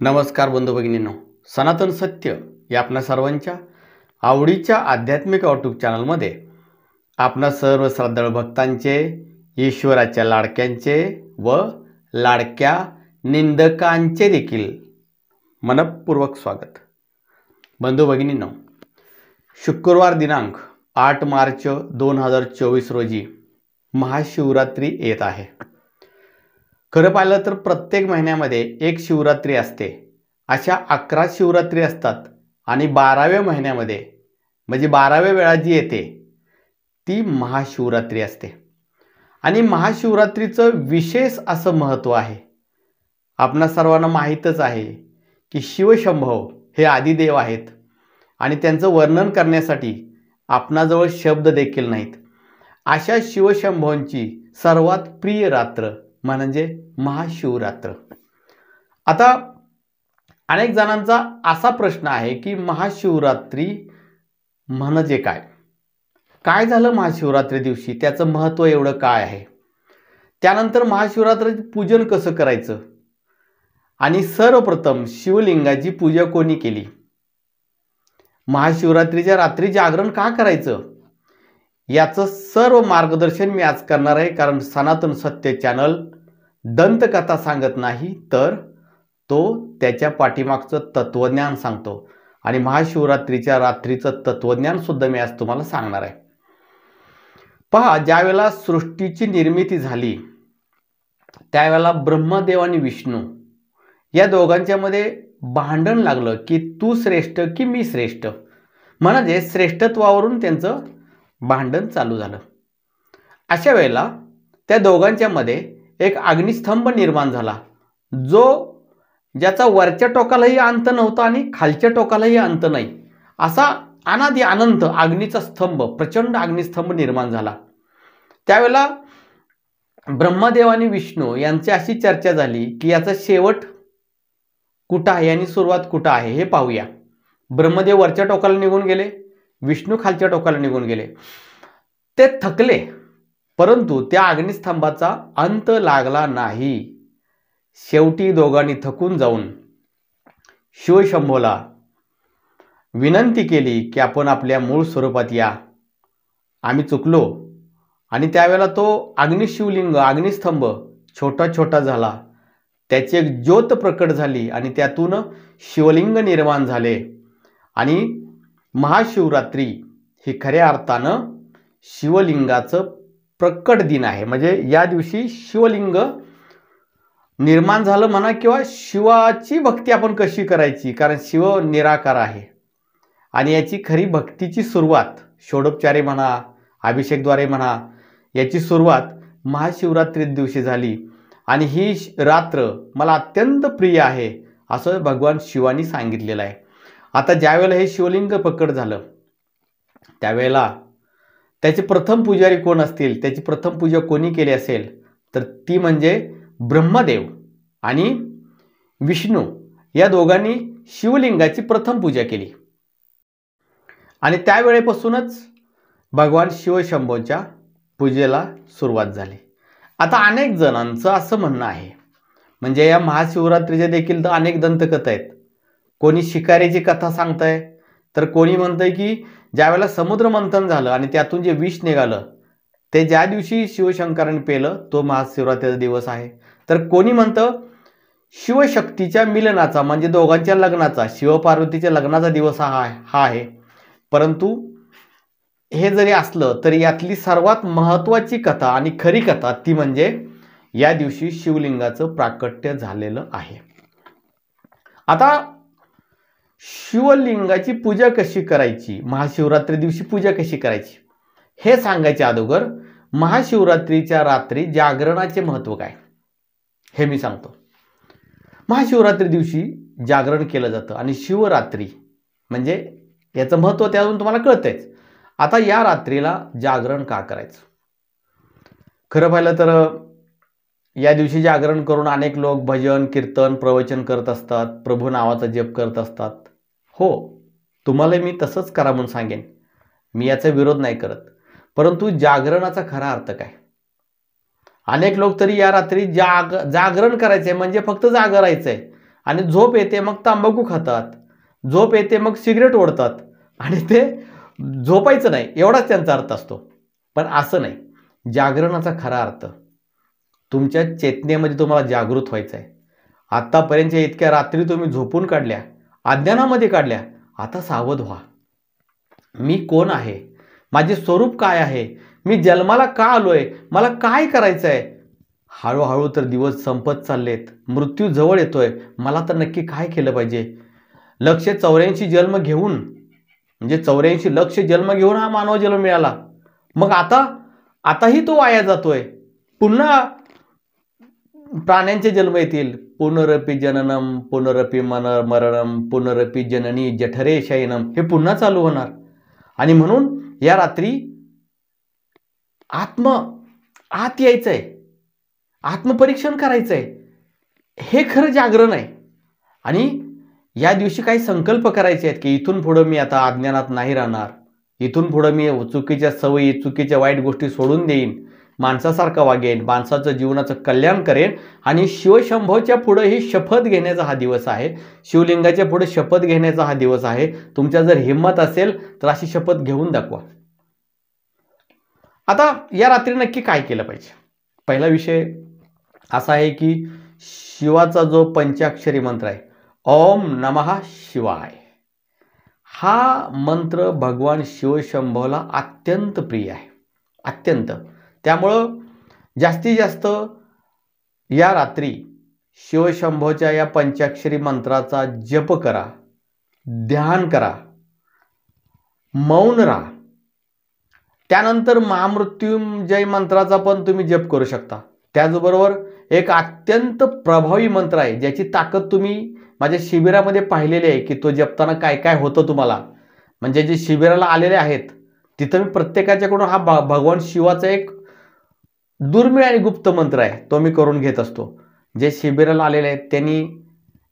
नमस्कार बंधू भगिनींनो, सनातन सत्य या आपल्या सर्वांच्या आवडीच्या आध्यात्मिक यूट्यूब चॅनलमध्ये आपणा सर्व श्रद्धाळू भक्तांचे, ईश्वराच्या लाडक्यांचे व लाडक्या निंदकांचे देखील मनपूर्वक स्वागत। बंधू भगिनींनो, शुक्रवार दिनांक 8 मार्च 2024 रोजी महाशिवरात्री येत आहे। खरं पाहिलं तर प्रत्येक महिन्यामध्ये एक शिवरात्री असते। अशा 11 शिवरात्री असतात आणि 12व्या महिन्यामध्ये म्हणजे 12व्या वेळा जी येते ती महाशिवरात्री असते। आणि महाशिवरात्रीचं विशेष असं महत्त्व आहे। आपणा सर्वांना माहीतच आहे की शिवशंभो हे आदिदेव आहेत आणि त्यांचं वर्णन करण्यासाठी आपणाजवळ शब्द देखील नाहीत। अशा शिवशंभोंची सर्वात प्रिय रात्र म्हणजे महाशिवरात्र। आता अनेक जणांचा असा प्रश्न आहे की महाशिवरात्री म्हणजे काय? काय झालं महाशिवरात्री दिवशी? त्याचं महत्त्व एवढं काय आहे? त्यानंतर महाशिवरात्रीचे पूजन कसं करायचं? आणि सर्वप्रथम शिवलिंगाची पूजा कोणी केली? महाशिवरात्रीच्या रात्री जागरण का करायचं? याचं सर्व मार्गदर्शन मी आज करणार आहे। कारण सनातन सत्य चॅनल दंतकथा सांगत नाही तर तो त्याच्या पाठीमागचं तत्वज्ञान सांगतो आणि महाशिवरात्रीच्या रात्रीचं तत्वज्ञान सुद्धा मी आज तुम्हाला सांगणार आहे। पहा, ज्यावेळेला सृष्टीची निर्मिती झाली त्यावेळेला ब्रह्मदेव आणि विष्णू या दोघांच्या मध्ये भांडण लागलं की तू श्रेष्ठ की मी श्रेष्ठ, म्हणजे श्रेष्ठत्वावरून त्यांचं भांडण चालू झालं। अशा वेळेला त्या दोघांच्या मध्ये एक अग्निस्तंभ निर्माण झाला, ज्याचा वरच्या टोकालाही अंत नव्हता आणि खालच्या टोकालाही अंत नाही, असा अनादी अनंत अग्नीचा स्तंभ, प्रचंड अग्निस्तंभ निर्माण झाला। त्यावेळेला ब्रह्मदेव आणि विष्णू यांची अशी चर्चा झाली की याचा शेवट कुठं आहे आणि सुरुवात कुठं आहे हे पाहूया। ब्रह्मदेव वरच्या टोकाला निघून गेले, विष्णू खालच्या टोकाला निघून गेले। ते थकले, परंतु त्या अग्निस्तंभाचा अंत लागला नाही। शेवटी दोघांनी थकून जाऊन शिवशंभोला विनंती केली की आपण आपल्या मूळ स्वरूपात या, आम्ही चुकलो। आणि त्यावेळेला तो अग्निशिवलिंग अग्निस्तंभ छोटा छोटा झाला, त्याची एक ज्योत प्रकट झाली आणि त्यातून शिवलिंग निर्माण झाले। आणि महाशिवरात्री ही खऱ्या अर्थानं शिवलिंगाचं प्रकट दिन आहे। म्हणजे या दिवशी शिवलिंग निर्माण झालं म्हणा, किंवा शिवाची भक्ती आपण कशी करायची, कारण शिव निराकार आहे आणि याची खरी भक्तीची सुरुवात षोडोपचारे म्हणा, अभिषेकद्वारे म्हणा, याची सुरुवात महाशिवरात्री दिवशी झाली। आणि ही रात्र मला अत्यंत प्रिय आहे असं भगवान शिवानी सांगितलेलं आहे। आता ज्यावेळेला हे शिवलिंग प्रकट झालं त्यावेळेला त्याचे प्रथम पुजारी कोण असतील, त्याची प्रथम पूजा कोणी केली असेल तर ती म्हणजे ब्रह्मदेव आणि विष्णू या दोघांनी शिवलिंगाची प्रथम पूजा केली। आणि त्यावेळेपासूनच भगवान शिवशंभोच्या पूजेला सुरुवात झाली। आता अनेक जणांचं असं म्हणणं आहे, म्हणजे या महाशिवरात्रीच्या देखील तर अनेक दंतकथा आहेत। कोणी शिकारीची कथा सांगताय, तर कोणी म्हणतंय की ज्यावेळेला समुद्र मंथन झालं आणि त्यातून जे विष निघालं ते ज्या दिवशी शिवशंकरांनी पेलं तो महाशिवरात्रीचा दिवस आहे। तर कोणी म्हणतं शिवशक्तीच्या मिलनाचा म्हणजे दोघांच्या लग्नाचा, शिवपार्वतीच्या लग्नाचा दिवस हा आहे। परंतु हे जरी असलं तरी यातली सर्वात महत्त्वाची कथा आणि खरी कथा ती म्हणजे या दिवशी शिवलिंगाचं प्राकट्य झालेलं आहे। आता शिवलिंगाची पूजा कशी करायची, महाशिवरात्री दिवशी पूजा कशी करायची हे सांगायच्या अगोदर महाशिवरात्रीच्या रात्री जागरणाचे महत्त्व काय हे मी सांगतो। महाशिवरात्री दिवशी जागरण केलं जातं आणि शिवरात्री म्हणजे याचं महत्त्व त्यातून तुम्हाला कळतंच। आता या रात्रीला जागरण का करायचं? खरं पाहिलं तर या दिवशी जागरण करून अनेक लोक भजन कीर्तन प्रवचन करत असतात, प्रभू नावाचा जप करत असतात। हो, तुम्हाला मी तसंच करा म्हणून सांगेन, मी याचा विरोध नाही करत, परंतु जागरणाचा खरा अर्थ काय? अनेक लोक तरी या रात्री जागरण करायचंय म्हणजे फक्त जागरायचंय आणि झोप येते मग तंबाखू खातात, झोप येते मग सिगरेट ओढतात आणि ते झोपायचं नाही एवढाच त्यांचा अर्थ असतो. पण असं नाही. जागरणाचा खरा अर्थ तुमच्या चेतनेमध्ये तुम्हाला जागृत व्हायचं आहे. आतापर्यंतच्या इतक्या रात्री तुम्ही झोपून काढल्या, अज्ञानामध्ये काढल्या. आता सावध व्हा. मी कोण आहे, माझे स्वरूप काय आहे, मी जन्माला का आलोय, मला काय करायचं आहे. हळूहळू तर दिवस संपत चाललेत, मृत्यू जवळ येतोय. मला तर नक्की काय केलं पाहिजे. 184 जन्म घेऊन म्हणजे 84 लक्ष जन्म घेऊन हा मानव जन्म मिळाला. मग आताही तो वाया जातोय. पुन्हा प्राण्यांचे जन्म येतील. पुनरपि जननम पुनरपि मरणम पुनरपि जननी जठरे शयनम, हे पुन्हा चालू होणार. आणि म्हणून या रात्री आत यायचंय, आत्मपरीक्षण करायचंय. हे खरं जागरण आहे. आणि या दिवशी काही संकल्प करायचे आहेत की इथून पुढं मी आता अज्ञानात नाही राहणार, इथून पुढं मी चुकीच्या सवयी, चुकीच्या वाईट गोष्टी सोडून देईन, माणसासारखं वागेन, माणसाचं जीवनाचं कल्याण करेन. आणि शिवशंभोच्या पुढे ही शपथ घेण्याचा हा दिवस आहे. शिवलिंगाच्या पुढे शपथ घेण्याचा हा दिवस आहे. तुमच्या जर हिंमत असेल तर अशी शपथ घेऊन दाखवा. आता या रात्री नक्की काय केलं पाहिजे. पहिला विषय असा आहे की शिवाचा जो पंचाक्षरी मंत्र आहे, ओम नमः शिवाय, हा मंत्र भगवान शिवशंभोला अत्यंत प्रिय आहे, अत्यंत. त्यामुळं जास्तीत जास्त या रात्री शिवशंभोच्या या पंचाक्षरी मंत्राचा जप करा, ध्यान करा, मौन राहा. त्यानंतर महामृत्युंजय मंत्राचा पण तुम्ही जप करू शकता. त्याचबरोबर एक अत्यंत प्रभावी मंत्र आहे ज्याची ताकद तुम्ही माझ्या शिबिरामध्ये पाहिलेली आहे की तो जपताना काय काय होतं तुम्हाला. म्हणजे जे शिबिराला आलेले आहेत तिथं मी प्रत्येकाच्याकडून हा भगवान शिवाचा एक दुर्मिळ आणि गुप्त मंत्र आहे तो मी करून घेत असतो. जे शिबिराला आलेले आहेत त्यांनी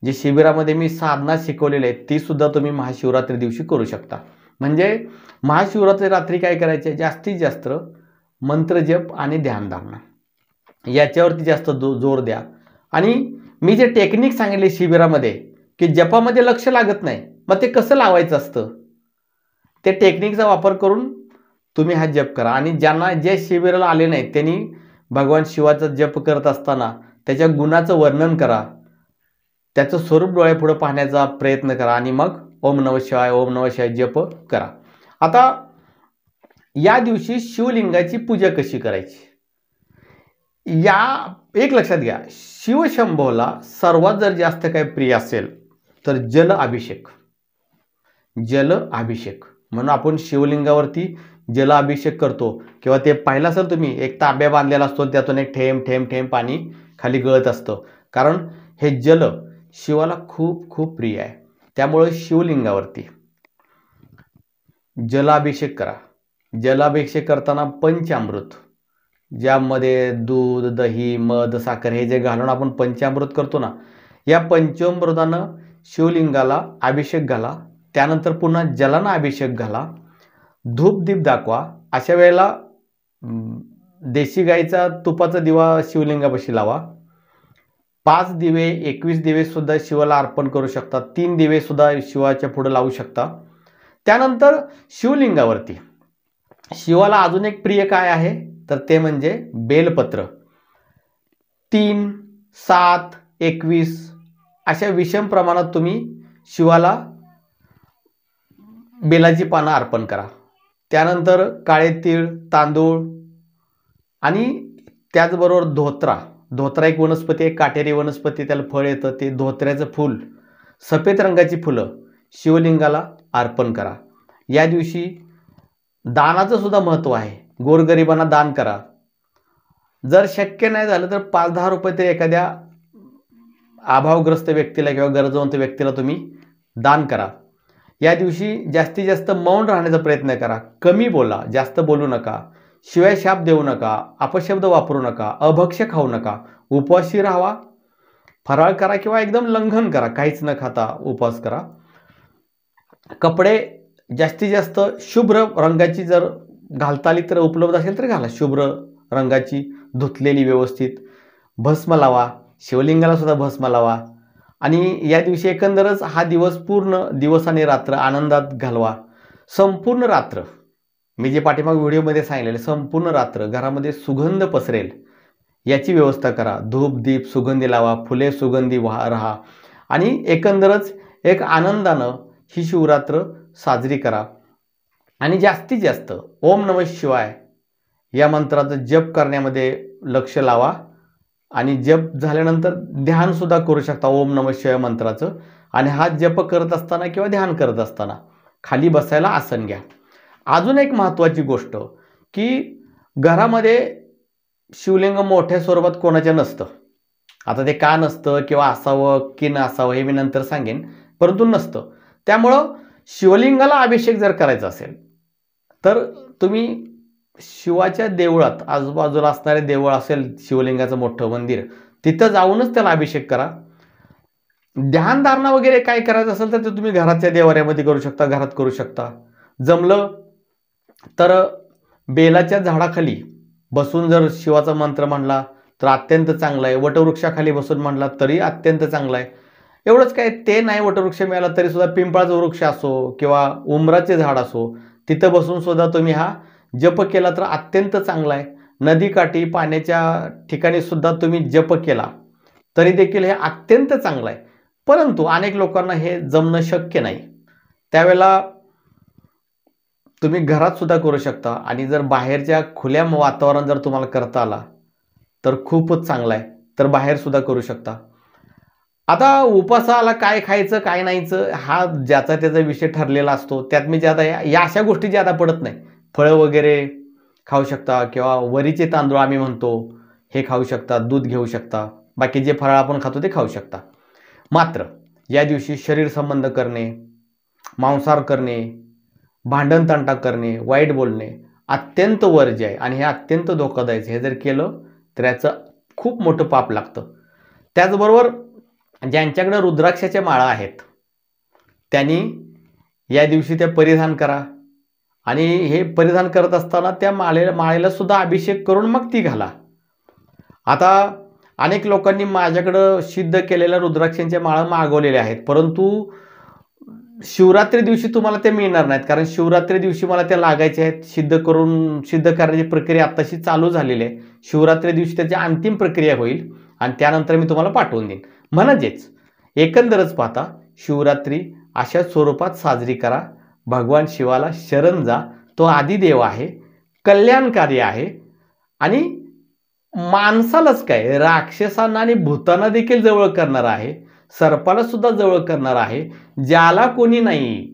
जे शिबिरामध्ये मी साधना शिकवलेली आहे ती सुद्धा तुम्ही महाशिवरात्री दिवशी करू शकता. म्हणजे महाशिवरात्री रात्री काय करायचे, जास्तीत जास्त मंत्रजप आणि ध्यानधारणा याच्यावरती जास्त जोर द्या. आणि मी जे टेक्निक सांगितले शिबिरामध्ये की जपामध्ये लक्ष लागत नाही, मग ते कसं लावायचं असतं ते टेक्निकचा वापर करून तुम्ही हा जप करा. आणि ज्यांना जे शिबिराला आले नाहीत त्यांनी भगवान शिवाचा जप करत असताना त्याच्या गुणाचं वर्णन करा, त्याचं स्वरूप डोळ्यापुढे पाहण्याचा प्रयत्न करा आणि मग ओम नमः शिवाय ओम नमः शिवाय जप करा. आता या दिवशी शिवलिंगाची पूजा कशी करायची, या एक लक्षात घ्या. शिवशंभोला सर्वात जर जास्त काही प्रिय असेल तर जल अभिषेक, जल अभिषेक. म्हणून आपण शिवलिंगावरती जल अभिषेक करतो. किंवा ते पाहिलं असेल तुम्ही, एक तांब्या बांधलेला असतो त्यातून एक थेंब थेंब थेंब पाणी खाली गळत असतं. कारण हे जल शिवाला खूप खूप प्रिय आहे. त्यामुळे शिवलिंगावरती जलाभिषेक करा. जलाभिषेक करताना पंचामृत, ज्यामध्ये दूध, दही, मध, साखर हे जे घालून आपण पंचामृत करतो ना, या पंचामृतानं शिवलिंगाला अभिषेक घाला. त्यानंतर पुन्हा जलानं अभिषेक घाला, धूप दीप दाखवा. अशा वेळेला देशी गाईचा तुपाचा दिवा शिवलिंगापाशी लावा. 5 दिवे 21 दिवे सुद्धा शिवाला अर्पण करू शकता. 3 दिवे सुद्धा शिवाच्या पुढे लावू शकता. त्यानंतर शिवलिंगावरती शिवाला अजून एक प्रिय काय आहे तर ते म्हणजे बेलपत्र. 3, 7, 21 अशा विषम प्रमाणात तुम्ही शिवाला बेलाची पानं अर्पण करा. त्यानंतर काळे तीळ, तांदूळ आणि त्याचबरोबर धोत्रा एक वनस्पती आहे, काटेरी वनस्पती, त्याला फळ येतं, ते धोत्र्याचं फूल, सफेद रंगाची फुलं शिवलिंगाला अर्पण करा. या दिवशी दानाचं सुद्धा महत्त्व आहे. गोरगरिबांना दान करा. जर शक्य नाही झालं तर 5-10 रुपये तरी एखाद्या अभावग्रस्त व्यक्तीला किंवा गरजवंत व्यक्तीला तुम्ही दान करा. या दिवशी जास्तीत जास्त मौन राहण्याचा प्रयत्न करा. कमी बोला, जास्त बोलू नका, शिवाय शाप देऊ नका, अपशब्द वापरू नका, अभक्ष्य खाऊ नका, उपवासी राहावा, फराळ करा किंवा एकदम लंघन करा, काहीच न खाता उपवास करा. कपडे जास्तीत जास्त शुभ्र रंगाची जर घालता आली तर उपलब्ध असेल तर घाला, शुभ्र रंगाची धुतलेली व्यवस्थित. भस्म लावा, शिवलिंगाला सुद्धा भस्म लावा. आणि या दिवशी एकंदरच हा दिवस पूर्ण दिवस आणि रात्र आनंदात घालवा. संपूर्ण रात्र मी जे पाठीमाग व्हिडिओमध्ये सांगितलेले संपूर्ण रात्र घरामध्ये सुगंध पसरेल याची व्यवस्था करा. धूप दीप सुगंधी लावा, फुले सुगंधी राहा आणि एकंदरच एक आनंदानं ही शिवरात्र साजरी करा. आणि जास्तीत जास्त ओम नमः शिवाय या मंत्राचा जप करण्यामध्ये लक्ष लावा. आणि जप झाल्यानंतर ध्यान सुद्धा करू शकता ओम नमः शिवाय मंत्राचं. आणि हा जप करत असताना किंवा ध्यान करत असताना खाली बसायला आसन घ्या. अजून एक महत्त्वाची गोष्ट की घरामध्ये शिवलिंग मोठ्या स्वरूपात कोणाच्या नसतं. आता ते का नसतं किंवा असावं की नसावं हे मी नंतर सांगेन, परंतु नसतं. त्यामुळं शिवलिंगाला अभिषेक जर करायचा असेल तर तुम्ही शिवाच्या देवळात आजूबाजूला असणारे देवळ असेल शिवलिंगाचं मोठं मंदिर तिथं जाऊनच त्याला अभिषेक करा. ध्यानधारणा वगैरे काय करायचं असेल तर ते तुम्ही घराच्या देवाऱ्यामध्ये करू शकता, घरात करू शकता. जमलं तर बेलाच्या झाडाखाली बसून जर शिवाचा मंत्र म्हणला तर अत्यंत चांगला आहे. वटवृक्षाखाली बसून म्हणला तरी अत्यंत चांगला आहे. एवढंच काय ते नाही वटवृक्ष मिळाला तरी सुद्धा पिंपळाचा वृक्ष असो किंवा उंबराचे झाड असो तिथं बसून सुद्धा तुम्ही हा जप केला तर अत्यंत चांगला आहे. नदीकाठी पाण्याच्या ठिकाणी सुद्धा तुम्ही जप केला तरी देखील हे अत्यंत चांगलं आहे. परंतु अनेक लोकांना हे जमणं शक्य नाही. त्यावेळेला तुम्ही घरात सुद्धा करू शकता. आणि जर बाहेरच्या खुल्या वातावरण जर तुम्हाला करता आला तर खूपच चांगला आहे, तर बाहेर सुद्धा करू शकता. आता उपासाला काय खायचं काय नाहीचं हा ज्याचा त्याचा विषय ठरलेला असतो. त्यात मी ज्यादा या अशा गोष्टी ज्यादा पडत नाही. फळं वगैरे खाऊ शकता किंवा वरीचे तांदूळ आम्ही म्हणतो हे खाऊ शकता, दूध घेऊ शकता, बाकी जे फराळ आपण खातो ते खाऊ शकता. मात्र या दिवशी शरीर संबंध करणे, मांसाहार करणे, भांडण तंटा करणे, वाईट बोलणे अत्यंत वर्ज्य आहे. आणि हे अत्यंत धोकादायक. हे जर केलं तर याचं खूप मोठं पाप लागतं. त्याचबरोबर ज्यांच्याकडे रुद्राक्षाच्या माळा आहेत त्यांनी या दिवशी त्या परिधान करा. आणि हे परिधान करत असताना त्या माळेला सुद्धा अभिषेक करून मग ती घाला. आता अनेक लोकांनी माझ्याकडं सिद्ध केलेल्या रुद्राक्षांच्या माळा मागवलेल्या आहेत, परंतु शिवरात्री दिवशी तुम्हाला ते मिळणार नाहीत. कारण शिवरात्री दिवशी मला त्या लागायच्या आहेत. सिद्ध करण्याची प्रक्रिया आत्ताशी चालू झालेली आहे. शिवरात्री दिवशी त्याची अंतिम प्रक्रिया होईल आणि त्यानंतर मी तुम्हाला पाठवून देईन. म्हणजेच एकंदरच पाहता शिवरात्री अशा स्वरूपात साजरी करा. भगवान शिवाला शरण जा. तो आदिदेव आहे, कल्याणकारी आहे. आणि माणसालाच काय राक्षसांना आणि भूतांना देखील जवळ करणार आहे, सर्पाला सुद्धा जवळ करणार आहे. ज्याला कोणी नाही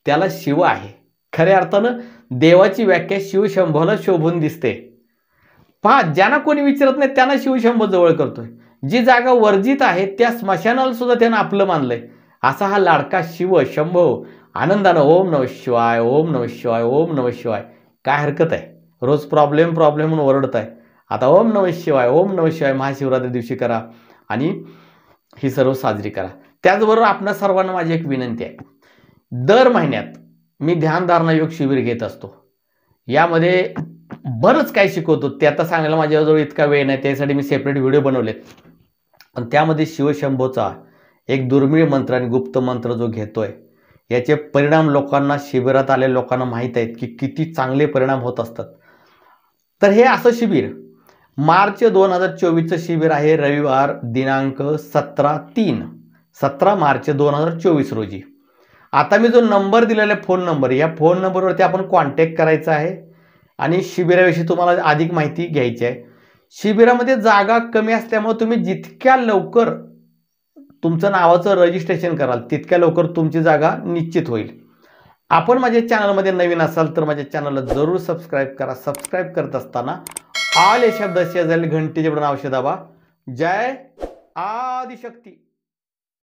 त्याला शिव आहे. खऱ्या अर्थानं देवाची व्याख्या शिवशंभोला शोभून दिसते. पहा, ज्यांना कोणी विचारत नाही त्यांना शिवशंभो जवळ करतोय. जी जागा वर्जित आहे त्या स्मशानाला सुद्धा त्यानं आपलं मानलंय. असा हा लाडका शिव शंभो आनंदानं ओम नमः शिवाय, ओम नमः शिवाय, ओम नमः शिवाय. काय हरकत आहे? रोज प्रॉब्लेम म्हणून ओरडत आहे. आता ओम नमः शिवाय, ओम नमः शिवाय महाशिवरात्री दिवशी करा आणि ही सर्व साजरी करा. त्याचबरोबर आपणा सर्वांना माझी एक विनंती आहे. दर महिन्यात मी ध्यानधारणा योग शिबिर घेत असतो. यामध्ये बरंच काय शिकवतो. ते आता सांगायला माझ्याजवळ इतका वेळ नाही, त्यासाठी मी सेपरेट व्हिडिओ बनवलेत. पण त्यामध्ये शिवशंभोचा एक दुर्मिळ मंत्र आणि गुप्त मंत्र जो घेतोय याचे परिणाम लोकांना, शिबिरात आलेल्या लोकांना माहीत आहेत की किती चांगले परिणाम होत असतात. तर हे असं शिबिर मार्च 2024चं शिबिर आहे. रविवार दिनांक 17 मार्च 2024 रोजी. आता मी जो नंबर दिलेला आहे फोन नंबर, या फोन नंबरवरती आपण कॉन्टॅक्ट करायचा आहे आणि शिबिराविषयी तुम्हाला अधिक माहिती घ्यायची आहे. शिबिरामध्ये जागा कमी असल्यामुळे तुम्ही जितक्या लवकर तुमचं नावाचं रजिस्ट्रेशन कराल तितक्या लवकर तुमची जागा निश्चित होईल. आपण माझ्या चॅनलमध्ये नवीन असाल तर माझ्या चॅनलला जरूर सबस्क्राईब करा. सबस्क्राईब करत असताना ऑल या शब्दाशी घंटीचे बटन अवश्य दाबा. जय आदिशक्ती.